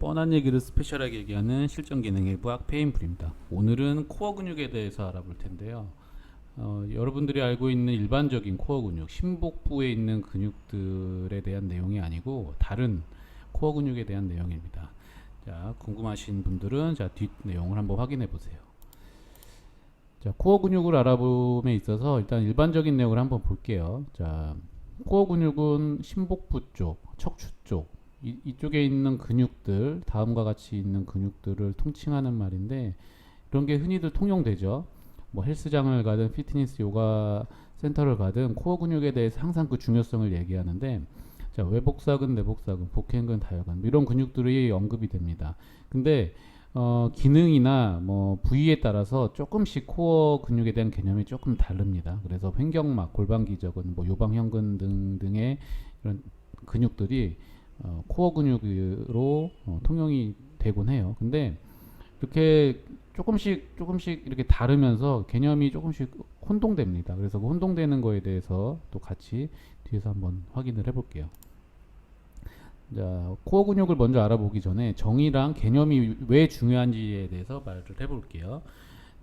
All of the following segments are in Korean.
뻔한 얘기를 스페셜하게 얘기하는 실전 기능의 부학 페인풀입니다. 오늘은 코어 근육에 대해서 알아볼 텐데요. 여러분들이 알고 있는 일반적인 코어 근육, 심복부에 있는 근육들에 대한 내용이 아니고 다른 코어 근육에 대한 내용입니다. 자, 궁금하신 분들은 뒷 내용을 한번 확인해 보세요. 자, 코어 근육을 알아봄에 있어서 일단 일반적인 내용을 한번 볼게요. 자, 코어 근육은 심복부 쪽, 척추 쪽, 이쪽에 있는 근육들, 다음과 같이 있는 근육들을 통칭하는 말인데, 이런 게 흔히들 통용되죠. 뭐 헬스장을 가든 피트니스 요가 센터를 가든 코어 근육에 대해서 항상 그 중요성을 얘기하는데, 자, 외복사근, 내복사근, 복행근, 다혈근 이런 근육들이 언급이 됩니다. 근데 기능이나 뭐 부위에 따라서 조금씩 코어 근육에 대한 개념이 조금 다릅니다. 그래서 횡격막, 골반기저근, 뭐 요방형근 등등의 이런 근육들이 코어 근육으로 통용이 되곤 해요. 근데 이렇게 조금씩 이렇게 다르면서 개념이 조금씩 혼동됩니다. 그래서 그 혼동되는 거에 대해서 또 같이 뒤에서 한번 확인을 해볼게요. 자, 코어 근육을 먼저 알아보기 전에 정의랑 개념이 왜 중요한지에 대해서 말을 해볼게요.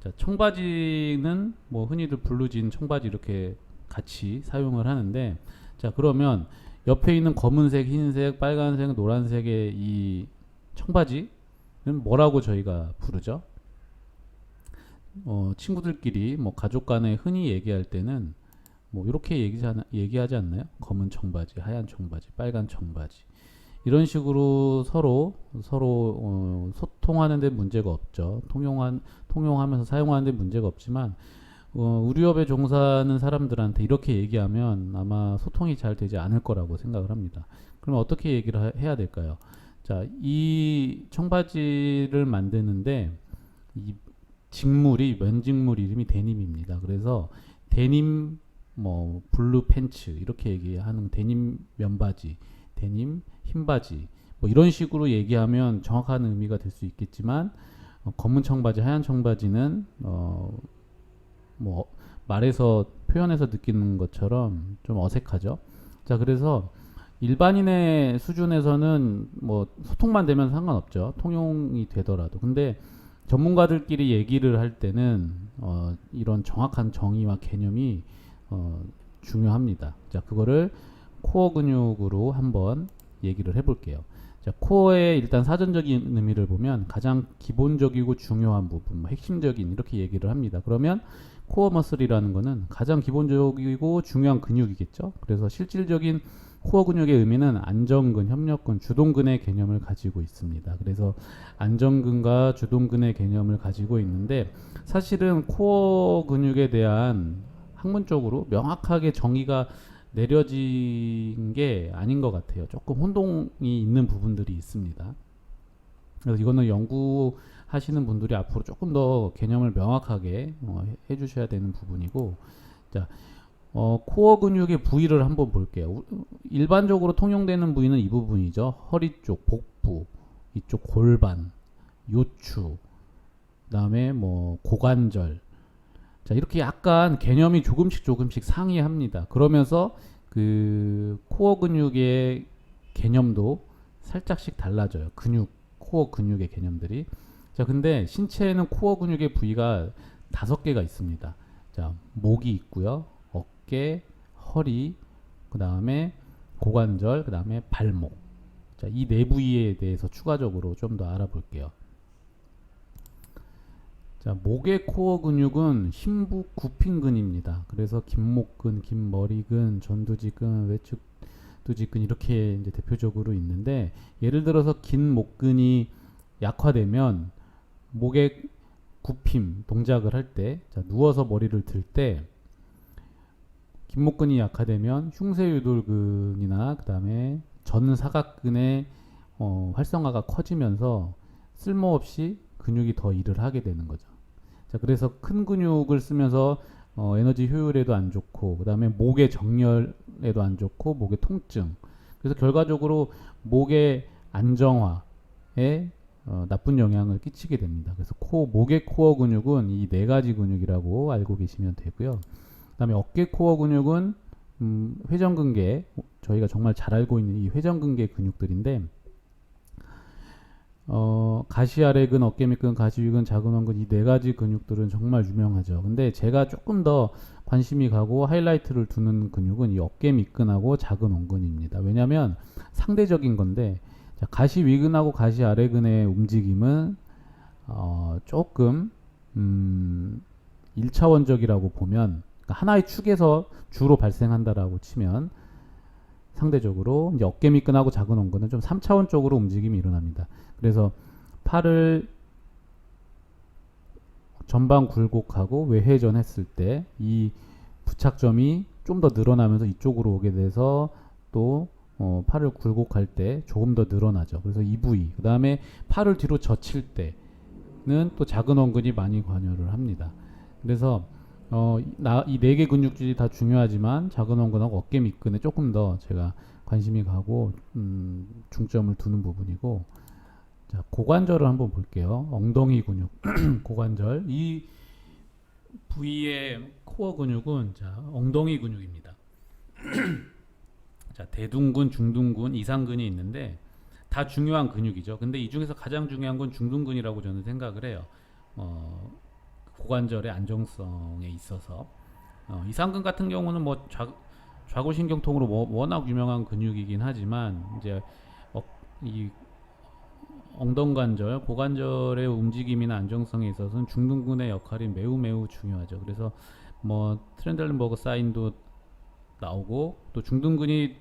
자, 청바지는 뭐 흔히들 블루진, 청바지 이렇게 같이 사용을 하는데, 자, 그러면 옆에 있는 검은색, 흰색, 빨간색, 노란색의 이 청바지는 뭐라고 저희가 부르죠? 친구들끼리 뭐 가족 간에 흔히 얘기할 때는 뭐 이렇게 얘기하지 않나요? 검은 청바지, 하얀 청바지, 빨간 청바지. 이런 식으로 서로 소통하는 데 문제가 없죠. 통용하면서 사용하는 데 문제가 없지만 우리 업에 종사하는 사람들한테 이렇게 얘기하면 아마 소통이 잘 되지 않을 거라고 생각을 합니다. 그럼 어떻게 얘기를 해야 될까요? 자, 이 청바지를 만드는데 이 직물이 면직물 이름이 데님입니다. 그래서 데님 뭐 블루 팬츠 이렇게 얘기하는 데님 면바지, 데님 흰바지 뭐 이런 식으로 얘기하면 정확한 의미가 될 수 있겠지만 검은 청바지, 하얀 청바지는 뭐 말해서 표현해서 느끼는 것처럼 좀 어색하죠. 자, 그래서 일반인의 수준에서는 뭐 소통만 되면 상관없죠. 통용이 되더라도. 근데 전문가들끼리 얘기를 할 때는 이런 정확한 정의와 개념이 중요합니다. 자, 그거를 코어 근육으로 한번 얘기를 해볼게요. 자, 코어의 일단 사전적인 의미를 보면 가장 기본적이고 중요한 부분, 뭐 핵심적인 이렇게 얘기를 합니다. 그러면 코어 머슬이라는 거는 가장 기본적이고 중요한 근육이겠죠. 그래서 실질적인 코어 근육의 의미는 안정근, 협력근, 주동근의 개념을 가지고 있습니다. 그래서 안정근과 주동근의 개념을 가지고 있는데 사실은 코어 근육에 대한 학문적으로 명확하게 정의가 내려진 게 아닌 것 같아요. 조금 혼동이 있는 부분들이 있습니다. 그래서 이거는 연구하시는 분들이 앞으로 조금 더 개념을 명확하게 해주셔야 되는 부분이고, 자, 코어 근육의 부위를 한번 볼게요. 일반적으로 통용되는 부위는 이 부분이죠. 허리 쪽, 복부, 이쪽 골반, 요추, 그다음에 뭐 고관절. 자, 이렇게 약간 개념이 조금씩 상이합니다. 그러면서 그 코어 근육의 개념도 살짝씩 달라져요. 코어 근육의 개념들이. 자, 근데 신체에는 코어 근육의 부위가 5개가 있습니다. 자, 목이 있고요. 어깨, 허리, 그 다음에 고관절, 그 다음에 발목. 자, 이 네 부위에 대해서 추가적으로 좀 더 알아볼게요. 자, 목의 코어 근육은 심부 구핀근입니다. 그래서 긴목근, 긴머리근, 전두지근, 외측두지근 이렇게 이제 대표적으로 있는데, 예를 들어서 긴 목근이 약화되면 목의 굽힘 동작을 할 때, 자, 누워서 머리를 들 때 긴목근이 약화되면 흉쇄유돌근이나 그 다음에 전사각근의 활성화가 커지면서 쓸모없이 근육이 더 일을 하게 되는 거죠. 자, 그래서 큰 근육을 쓰면서 에너지 효율에도 안 좋고, 그 다음에 목의 정렬에도 안 좋고, 목의 통증. 그래서 결과적으로 목의 안정화에 나쁜 영향을 끼치게 됩니다. 그래서 목의 코어 근육은 이 네 가지 근육이라고 알고 계시면 되고요. 그 다음에 어깨 코어 근육은 회전근개, 저희가 정말 잘 알고 있는 이 회전근개 근육들인데, 가시 아래근, 어깨 밑근, 가시 위근, 작은 원근 이 네 가지 근육들은 정말 유명하죠. 근데 제가 조금 더 관심이 가고 하이라이트를 두는 근육은 이 어깨 밑근하고 작은 원근입니다. 왜냐하면 상대적인 건데 자, 가시 위근하고 가시 아래근의 움직임은 조금 1차원적이라고 보면 그러니까 하나의 축에서 주로 발생한다라고 치면 상대적으로 이제 어깨 밑근하고 작은 원근은 좀 3차원적으로 움직임이 일어납니다. 그래서 팔을 전방 굴곡하고 외회전 했을 때 이 부착점이 좀 더 늘어나면서 이쪽으로 오게 돼서 또 팔을 굴곡할 때 조금 더 늘어나죠. 그래서 이 부위. 그 다음에 팔을 뒤로 젖힐 때는 또 작은 원근이 많이 관여를 합니다. 그래서 이 네 개 근육질이 다 중요하지만 작은 원근하고 어깨 밑근에 조금 더 제가 관심이 가고 중점을 두는 부분이고 자, 고관절을 한번 볼게요. 엉덩이 근육, 고관절. 이 부위의 코어 근육은 자, 엉덩이 근육입니다. 자, 대둔근, 중둔근, 이상근이 있는데 다 중요한 근육이죠. 근데 이 중에서 가장 중요한 건 중둔근이라고 저는 생각을 해요. 고관절의 안정성에 있어서 이상근 같은 경우는 뭐 좌골신경통으로 워낙 유명한 근육이긴 하지만 이제 이 엉덩관절, 고관절의 움직임이나 안정성에 있어서는 중둔근의 역할이 매우 매우 중요하죠. 그래서 뭐 트렌델른버그 사인도 나오고 또 중둔근이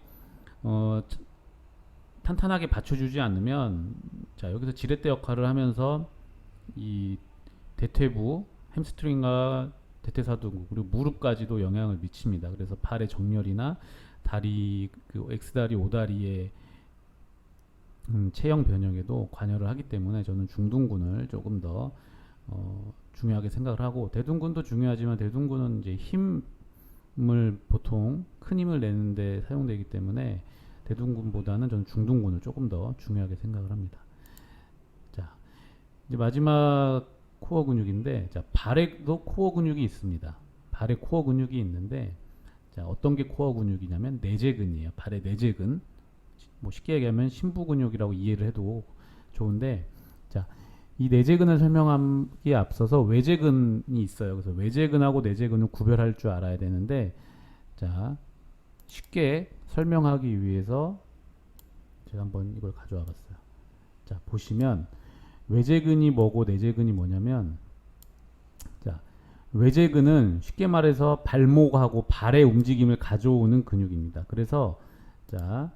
탄탄하게 받쳐주지 않으면 자 여기서 지렛대 역할을 하면서 이 대퇴부, 햄스트링과 대퇴사두 그리고 무릎까지도 영향을 미칩니다. 그래서 팔의 정렬이나 다리 그 X다리, O다리의 체형 변형에도 관여를 하기 때문에 저는 중둔근을 조금 더 중요하게 생각을 하고 대둔근도 중요하지만 대둔근은 이제 힘을 보통 큰 힘을 내는데 사용되기 때문에 대둔근보다는 저는 중둔근을 조금 더 중요하게 생각을 합니다. 자, 이제 마지막 코어 근육인데 자, 발에도 코어 근육이 있습니다. 발에 코어 근육이 있는데 자, 어떤 게 코어 근육이냐면 내재근이에요. 발의 내재근. 뭐 쉽게 얘기하면 심부 근육이라고 이해를 해도 좋은데 자, 이 내재근을 설명하기에 앞서서 외재근이 있어요. 그래서 외재근하고 내재근을 구별할 줄 알아야 되는데 자, 쉽게 설명하기 위해서 제가 한번 이걸 가져와 봤어요. 자, 보시면 외재근이 뭐고 내재근이 뭐냐면 자, 외재근은 쉽게 말해서 발목하고 발의 움직임을 가져오는 근육입니다. 그래서 자,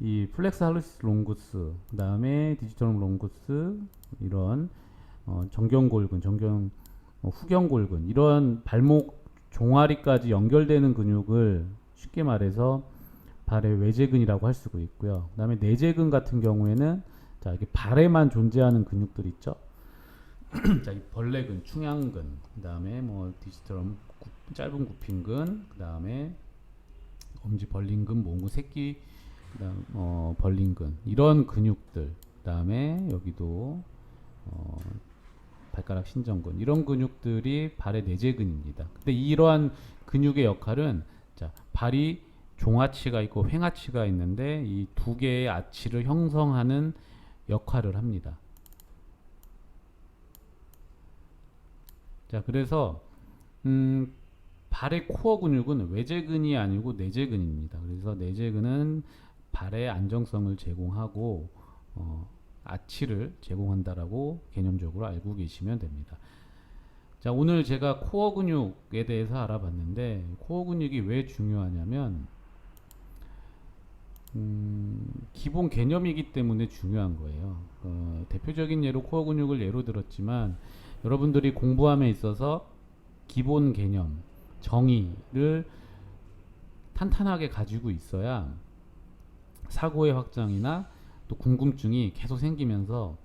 이 플렉스 할루시스 롱구스, 그 다음에 디지털 롱구스, 이런 정경골근, 후경골근, 이런 발목 종아리까지 연결되는 근육을 쉽게 말해서 발의 외재근이라고 할 수가 있고요. 그 다음에 내재근 같은 경우에는 자, 이게 발에만 존재하는 근육들 있죠. 자, 이 벌레근, 충양근, 그 다음에 뭐 디지털 짧은 굽힌근, 그 다음에 엄지 벌린근, 몽구 새끼 그다음 벌린근 이런 근육들 그다음에 여기도 발가락 신전근 이런 근육들이 발의 내재근입니다. 근데 이러한 근육의 역할은 자, 발이 종아치가 있고 횡아치가 있는데 이 두 개의 아치를 형성하는 역할을 합니다. 자, 그래서 발의 코어 근육은 외재근이 아니고 내재근입니다. 그래서 내재근은 발의 안정성을 제공하고 아치를 제공한다라고 개념적으로 알고 계시면 됩니다. 자, 오늘 제가 코어 근육에 대해서 알아봤는데 코어 근육이 왜 중요하냐면 기본 개념이기 때문에 중요한 거예요. 대표적인 예로 코어 근육을 예로 들었지만 여러분들이 공부함에 있어서 기본 개념, 정의를 탄탄하게 가지고 있어야 사고의 확장이나 또 궁금증이 계속 생기면서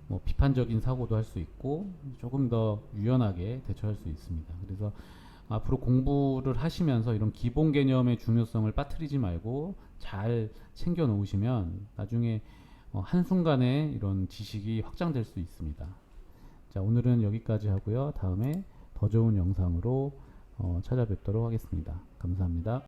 뭐 비판적인 사고도 할 수 있고 조금 더 유연하게 대처할 수 있습니다. 그래서 앞으로 공부를 하시면서 이런 기본 개념의 중요성을 빠뜨리지 말고 잘 챙겨 놓으시면 나중에 한순간에 이런 지식이 확장될 수 있습니다. 자, 오늘은 여기까지 하고요. 다음에 더 좋은 영상으로 찾아뵙도록 하겠습니다. 감사합니다.